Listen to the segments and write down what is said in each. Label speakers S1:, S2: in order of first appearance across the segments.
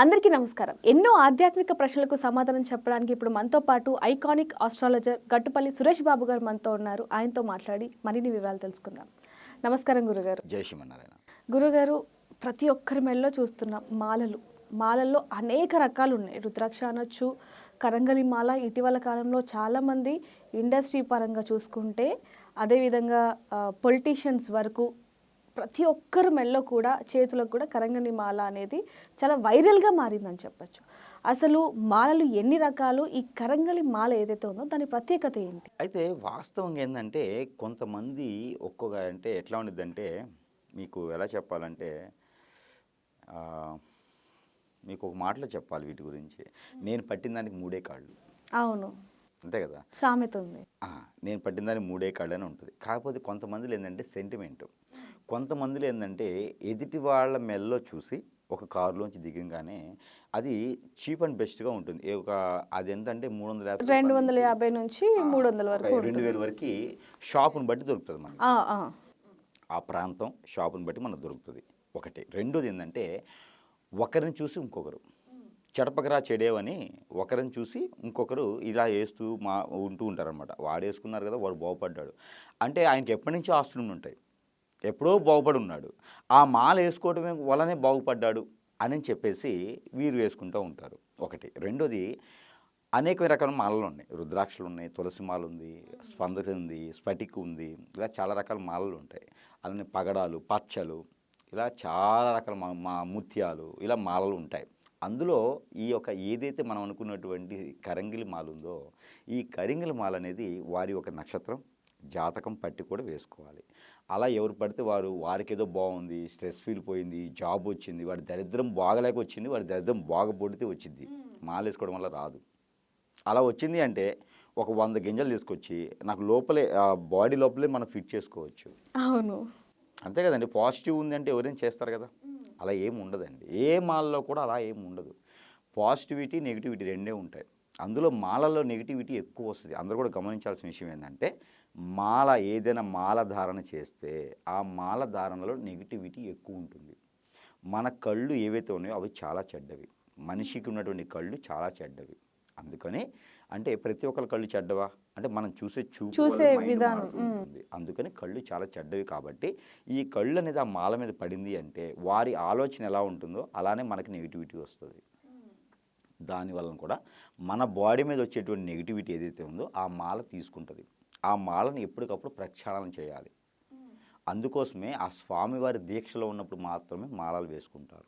S1: అందరికీ నమస్కారం. ఎన్నో ఆధ్యాత్మిక ప్రశ్నలకు సమాధానం చెప్పడానికి ఇప్పుడు మనతో పాటు ఐకానిక్ ఆస్ట్రాలజర్ గట్టుపల్లి సురేష్ బాబు గారు మనతో ఉన్నారు. ఆయనతో మాట్లాడి మరిన్ని వివరాలు తెలుసుకుందాం. నమస్కారం గురుగారు.
S2: జై శ్రీమన్నారాయణ.
S1: గురుగారు, ప్రతి ఒక్కరి మెడలో చూస్తున్నాం మాలల్లో అనేక రకాలు ఉన్నాయి. రుద్రాక్ష అనొచ్చు, కరంగలి మాల. ఇటీవల కాలంలో చాలామంది ఇండస్ట్రీ పరంగా చూసుకుంటే, అదేవిధంగా పొలిటీషియన్స్ వరకు ప్రతి ఒక్కరి మెడలో కూడా చేతులకు కూడా కరంగలి మాల అనేది చాలా వైరల్గా మారిందని చెప్పచ్చు. అసలు మాలలు ఎన్ని రకాలు, ఈ కరంగలి మాల ఏదైతే ఉందో దాని ప్రత్యేకత ఏంటి?
S2: అయితే వాస్తవంగా ఏంటంటే కొంతమంది అంటే ఎట్లా ఉండిద్దంటే, మీకు ఎలా చెప్పాలంటే మీకు ఒక మాటలో చెప్పాలి వీటి గురించి. నేను పట్టిన దానికి మూడే కాళ్ళు.
S1: అవును,
S2: అంతే కదా,
S1: సామెత ఉంది.
S2: నేను పట్టిన దానికి మూడే కాళ్ళు అని ఉంటుంది. కాకపోతే కొంతమందిలో ఏంటంటే సెంటిమెంట్, కొంతమందిలో ఏంటంటే ఎదుటి వాళ్ళ మెల్లో చూసి ఒక కారులోంచి దిగంగానే అది చీప్ అండ్ బెస్ట్గా ఉంటుంది. అది ఎంతంటే
S1: 250 నుంచి 300 వరకు,
S2: 2000 వరకు షాపును బట్టి దొరుకుతుంది మనకి. ఆ ప్రాంతం షాపును బట్టి మనకు దొరుకుతుంది ఒకటి. రెండోది ఏంటంటే ఒకరిని చూసి ఇంకొకరు చెడపకరా చెడేవని ఒకరిని చూసి ఇంకొకరు ఇలా వేస్తూ ఉంటూ ఉంటారనమాట. వాడు వేసుకున్నారు కదా, వాడు బాగుపడ్డాడు అంటే ఆయనకి ఎప్పటి నుంచో ఆస్తులు ఉంటాయి, ఎప్పుడో బాగుపడి ఉన్నాడు, ఆ మాల వేసుకోవటమే వల్లనే బాగుపడ్డాడు అని చెప్పేసి వీరు వేసుకుంటూ ఉంటారు ఒకటి. రెండోది అనేక రకాల మాలలు ఉన్నాయి. రుద్రాక్షలు ఉన్నాయి, తులసి మాల ఉంది, స్పందన ఉంది, స్ఫటిక్ ఉంది, ఇలా చాలా రకాల మాలలు ఉంటాయి. అలానే పగడాలు, పచ్చలు, ఇలా చాలా రకాల ముత్యాలు, ఇలా మాలలు ఉంటాయి. అందులో ఈ యొక్క ఏదైతే మనం అనుకున్నటువంటి కరంగిలి మాల ఉందో, ఈ కరంగిలి మాల అనేది వారి ఒక నక్షత్రం జాతకం పట్టి కూడా వేసుకోవాలి. అలా ఎవరు పడితే వారికి ఏదో బాగుంది, స్ట్రెస్ ఫీల్ పోయింది, జాబ్ వచ్చింది, వాడి దరిద్రం బాగలేక వచ్చింది, వాడి దరిద్రం బాగపడితే వచ్చింది, మాల వేసుకోవడం వల్ల రాదు. అలా వచ్చింది అంటే ఒక 100 గింజలు తీసుకొచ్చి నాకు లోపలే బాడీ లోపలే మనం ఫిట్ చేసుకోవచ్చు.
S1: అవును,
S2: అంతే కదండి. పాజిటివ్ ఉంది అంటే ఎవరైనా చేస్తారు కదా, అలా ఏమి ఉండదండి. ఏ మాలలో కూడా అలా ఏమి ఉండదు. పాజిటివిటీ నెగిటివిటీ రెండే ఉంటాయి. అందులో మాలలో నెగిటివిటీ ఎక్కువ వస్తుంది. అందరూ కూడా గమనించాల్సిన విషయం ఏంటంటే, ఏదైనా మాల ధారణ చేస్తే ఆ మాల ధారణలో నెగిటివిటీ ఎక్కువ ఉంటుంది. మన కళ్ళు ఏవైతే ఉన్నాయో అవి చాలా చెడ్డవి. మనిషికి ఉన్నటువంటి కళ్ళు చాలా చెడ్డవి. అందుకని అంటే ప్రతి ఒక్కరి కళ్ళు చెడ్డవా అంటే మనం చూసే
S1: విధానం
S2: ఉంటుంది. అందుకని కళ్ళు చాలా చెడ్డవి. కాబట్టి ఈ కళ్ళు అనేది ఆ మాల మీద పడింది అంటే వారి ఆలోచన ఎలా ఉంటుందో అలానే మనకి నెగిటివిటీ వస్తుంది. దానివల్ల కూడా మన బాడీ మీద వచ్చేటువంటి నెగిటివిటీ ఏదైతే ఉందో ఆ మాల తీసుకుంటుంది. ఆ మాలను ఎప్పటికప్పుడు ప్రక్షాళన చేయాలి. అందుకోసమే ఆ స్వామివారి దీక్షలో ఉన్నప్పుడు మాత్రమే మాలలు వేసుకుంటారు.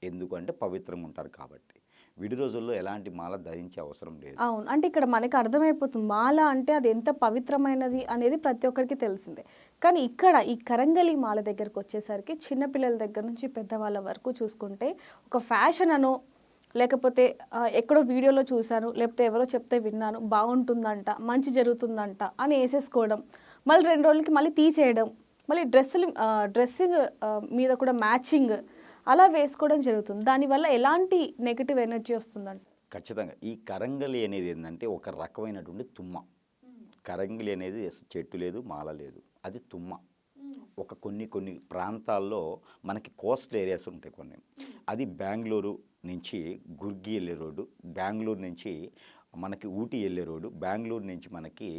S2: ఎందుకంటే పవిత్రంగా ఉంటారు కాబట్టి. విడి రోజుల్లో ఎలాంటి మాల ధరించే అవసరం లేదు.
S1: అవును, అంటే ఇక్కడ మనకి అర్థమైపోతుంది మాల అంటే అది ఎంత పవిత్రమైనది అనేది ప్రతి ఒక్కరికి తెలిసిందే. కానీ ఇక్కడ ఈ కరంగలి మాల దగ్గరకు వచ్చేసరికి చిన్నపిల్లల దగ్గర నుంచి పెద్దవాళ్ళ వరకు చూసుకుంటే ఒక ఫ్యాషన్ అనో, లేకపోతే ఎక్కడో వీడియోలో చూశాను, లేకపోతే ఎవరో చెప్తే విన్నాను, బాగుంటుందంట, మంచి జరుగుతుందంట అని వేసేసుకోవడం, మళ్ళీ 2 రోజులకి మళ్ళీ తీసేయడం, మళ్ళీ డ్రెస్సింగ్ మీద కూడా మ్యాచింగ్ అలా వేసుకోవడం జరుగుతుంది. దానివల్ల ఎలాంటి నెగిటివ్ ఎనర్జీ వస్తుందంట?
S2: ఖచ్చితంగా ఈ కరంగలి అనేది ఏంటంటే ఒక రకమైనటువంటి తుమ్మ. కరంగలి అనేది చెట్టు లేదు, మాల లేదు, అది తుమ్మ. ఒక కొన్ని ప్రాంతాల్లో మనకి కోస్టల్ ఏరియాస్ ఉంటాయి కొన్ని. అది బెంగళూరు నుంచి గుర్గి వెళ్ళే రోడ్డు, బెంగళూరు నుంచి మనకి ఊటీ వెళ్ళే రోడ్డు, బెంగళూరు నుంచి మనకి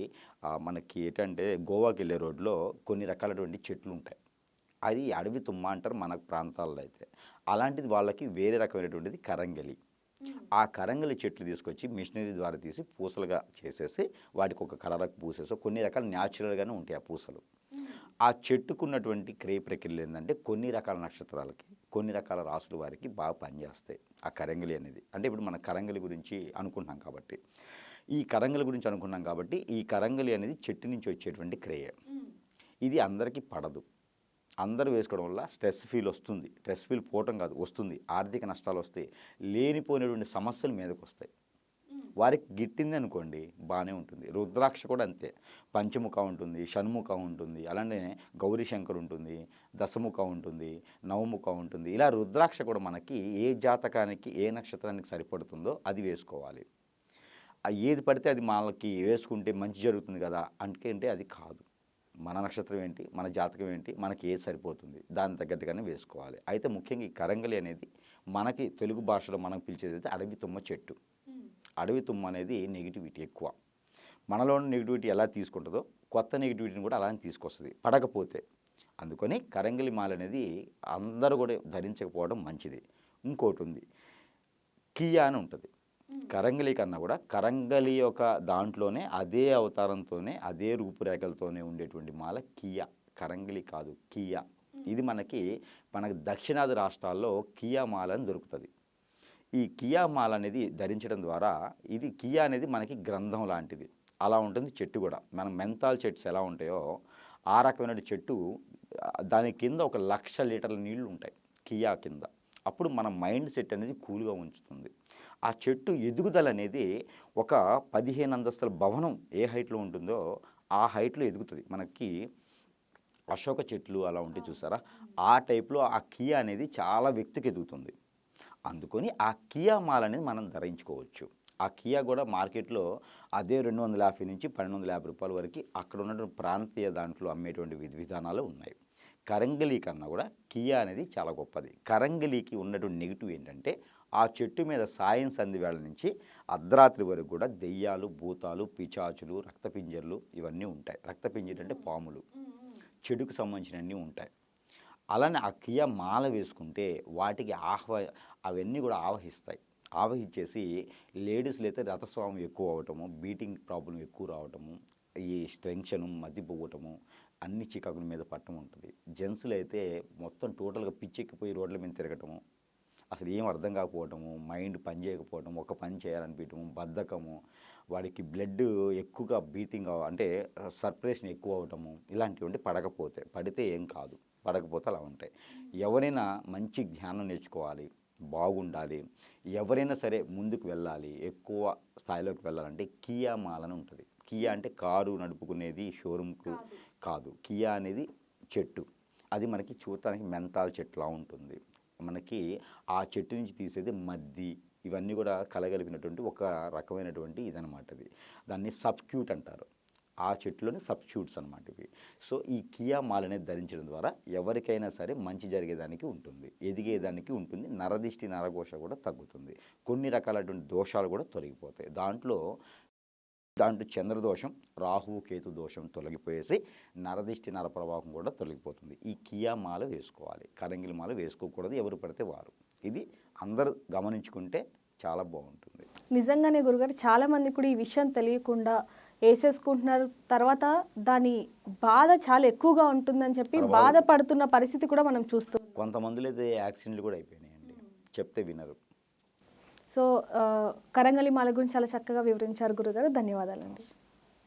S2: ఏంటంటే గోవాకి వెళ్ళే రోడ్లో కొన్ని రకాలటువంటి చెట్లు ఉంటాయి. అది అడవి తుమ్మ అంటారు మన ప్రాంతాల్లో అయితే. అలాంటిది వాళ్ళకి వేరే రకమైనటువంటిది కరంగలి. ఆ కరంగలి చెట్లు తీసుకొచ్చి మిషనరీ ద్వారా తీసి పూసలుగా చేసేసి వాటికి ఒక కలరకు పూసేసి కొన్ని రకాల న్యాచురల్గానే ఉంటాయి ఆ పూసలు. ఆ చెట్టుకున్నటువంటి క్రియ ప్రక్రియలు ఏంటంటే కొన్ని రకాల నక్షత్రాలకి, కొన్ని రకాల రాసుల వారికి బాగా పనిచేస్తాయి ఆ కరంగలి అనేది. అంటే ఇప్పుడు మన కరంగలి గురించి అనుకుంటున్నాం కాబట్టి, ఈ కరంగలి అనేది చెట్టు నుంచి వచ్చేటువంటి క్రియ. ఇది అందరికీ పడదు. అందరూ వేసుకోవడం వల్ల స్ట్రెస్ ఫీల్ వస్తుంది. స్ట్రెస్ ఫీల్ పోవటం కాదు, వస్తుంది. ఆర్థిక నష్టాలు వస్తాయి, లేనిపోయినటువంటి సమస్యలు మీదకి వస్తాయి. వారికి గిట్టింది అనుకోండి బాగానే ఉంటుంది. రుద్రాక్ష కూడా అంతే. పంచముఖ ఉంటుంది, షణ్ముఖ ఉంటుంది, అలానే గౌరీశంకర్ ఉంటుంది, దశముఖ ఉంటుంది, నవముఖ ఉంటుంది. ఇలా రుద్రాక్ష కూడా మనకి ఏ జాతకానికి ఏ నక్షత్రానికి సరిపడుతుందో అది వేసుకోవాలి. ఏది పడితే అది మనకి వేసుకుంటే మంచి జరుగుతుంది కదా అంటే అది కాదు. మన నక్షత్రం ఏంటి, మన జాతకం ఏంటి, మనకి ఏది సరిపోతుంది, దాని తగ్గట్టుగానే వేసుకోవాలి. అయితే ముఖ్యంగా ఈ కరంగలి అనేది మనకి తెలుగు భాషలో మనం పిలిచేది అయితే అడవి తుమ్మ చెట్టు. అడవి తుమ్మ అనేది నెగిటివిటీ ఎక్కువ. మనలోని నెగిటివిటీ ఎలా తీసుకుంటుందో కొత్త నెగిటివిటీని కూడా అలానే తీసుకొస్తుంది పడకపోతే. అందుకని కరంగలి మాల అనేది అందరూ కూడా ధరించకపోవడం మంచిది. ఇంకోటి ఉంది, కియా అని ఉంటుంది. కరంగలి కన్నా కూడా కరంగలి యొక్క దాంట్లోనే అదే అవతారంతోనే అదే రూపురేఖలతోనే ఉండేటువంటి మాల కియా, కరంగలి కాదు కియా. ఇది మనకి దక్షిణాది రాష్ట్రాల్లో కియా మాల అని దొరుకుతుంది. ఈ కియా మాల అనేది ధరించడం ద్వారా ఇది కియా అనేది మనకి గ్రంథం లాంటిది. అలా ఉంటుంది చెట్టు కూడా. మనం మెంతాల్ చెట్స్ ఎలా ఉంటాయో ఆ రకమైన చెట్టు, దాని కింద 1,00,000 లీటర్ల నీళ్లు ఉంటాయి కియా కింద. అప్పుడు మన మైండ్ సెట్ అనేది కూల్గా ఉంచుతుంది. ఆ చెట్టు ఎదుగుదల అనేది ఒక 15 అంతస్తుల భవనం ఏ హైట్లో ఉంటుందో ఆ హైట్లో ఎదుగుతుంది. మనకి అశోక చెట్లు అలా ఉంటే చూసారా, ఆ టైప్లో ఆ కియా అనేది చాలా వ్యక్తికి ఎదుగుతుంది. అందుకని ఆ కియా మాల అనేది మనం ధరించుకోవచ్చు. ఆ కియా కూడా మార్కెట్లో అదే 250 నుంచి 1,250 రూపాయల వరకు అక్కడ ఉన్నటువంటి ప్రాంతీయ దాంట్లో అమ్మేటువంటి విధానాలు ఉన్నాయి. కరంగలి కన్నా కూడా కియా అనేది చాలా గొప్పది. కరంగలికి ఉన్నటువంటి నెగిటివ్ ఏంటంటే ఆ చెట్టు మీద సాయం సంధి వేళ నుంచి అర్ధరాత్రి వరకు కూడా దెయ్యాలు, భూతాలు, పిచాచులు, రక్తపింజర్లు ఇవన్నీ ఉంటాయి. రక్తపింజర్ అంటే పాములు, చెడుకు సంబంధించినవన్నీ ఉంటాయి. అలానే ఆ కియా మాల వేసుకుంటే వాటికి అవన్నీ కూడా ఆవహించేసి లేడీస్లో అయితే రథస్వామి ఎక్కువ అవటము, బీటింగ్ ప్రాబ్లం ఎక్కువ రావటము, ఈ టెన్షను, మద్దిపోవటము, అన్ని చికాకుల మీద పట్టం ఉంటుంది. జెంట్స్లో అయితే మొత్తం టోటల్గా పిచ్చెక్కిపోయి రోడ్ల మీద తిరగటము, అసలు ఏం అర్థం కాకపోవటము, మైండ్ పని చేయకపోవటం, ఒక పని చేయాలనిపించటము, బద్ధకము, వాడికి బ్లడ్ ఎక్కువగా బీతింగ్ అంటే సర్క్యులేషన్ ఎక్కువ అవటము, ఇలాంటివి పడితే ఏం కాదు, పడకపోతే అలా ఉంటాయి. ఎవరైనా మంచి జ్ఞానం నేర్చుకోవాలి, బాగుండాలి, ఎవరైనా సరే ముందుకు వెళ్ళాలి, ఎక్కువ స్థాయిలోకి వెళ్ళాలంటే కియా మాలని ఉంటుంది. కియా అంటే కారు నడుపుకునేది షోరూమ్కు కాదు. కియా అనేది చెట్టు. అది మనకి చూడటానికి మెంతాల్ చెట్టులా ఉంటుంది. మనకి ఆ చెట్టు నుంచి తీసేది మద్ది, ఇవన్నీ కూడా కలగలిపినటువంటి ఒక రకమైనటువంటి ఇదనమాట. ఇది దాన్ని సబ్స్టిట్యూట్ అంటారు. ఆ చెట్టులోని సబ్స్టిట్యూట్స్ అనమాట ఇవి. సో ఈ కియా మాల అనేది ధరించడం ద్వారా ఎవరికైనా సరే మంచి జరిగేదానికి ఉంటుంది, ఎదిగేదానికి ఉంటుంది, నరదిష్టి నరఘోష కూడా తగ్గుతుంది, కొన్ని రకాలైనటువంటి దోషాలు కూడా తొలగిపోతాయి. దాంట్లో చంద్రదోషం, రాహువు కేతు దోషం తొలగిపోయేసి నరదిష్టి నరప్రవాహం కూడా తొలగిపోతుంది. ఈ కియా మాల వేసుకోవాలి, కరంగిలి మాల వేసుకోకూడదు ఎవరు పడితే వారు. ఇది అందరూ గమనించుకుంటే చాలా బాగుంటుంది.
S1: నిజంగానే గురుగారు, చాలామంది కూడా ఈ విషయం తెలియకుండా వేసేసుకుంటున్నారు. తర్వాత దాని బాధ చాలా ఎక్కువగా ఉంటుందని చెప్పి బాధపడుతున్న పరిస్థితి కూడా మనం చూస్తున్నాం.
S2: కొంతమందిలో అయితే యాక్సిడెంట్లు కూడా అయిపోయినాయండి, చెప్తే వినరు.
S1: సో కరంగలి మాల గురించి చాలా చక్కగా వివరించారు గురుగారు. ధన్యవాదాలండి.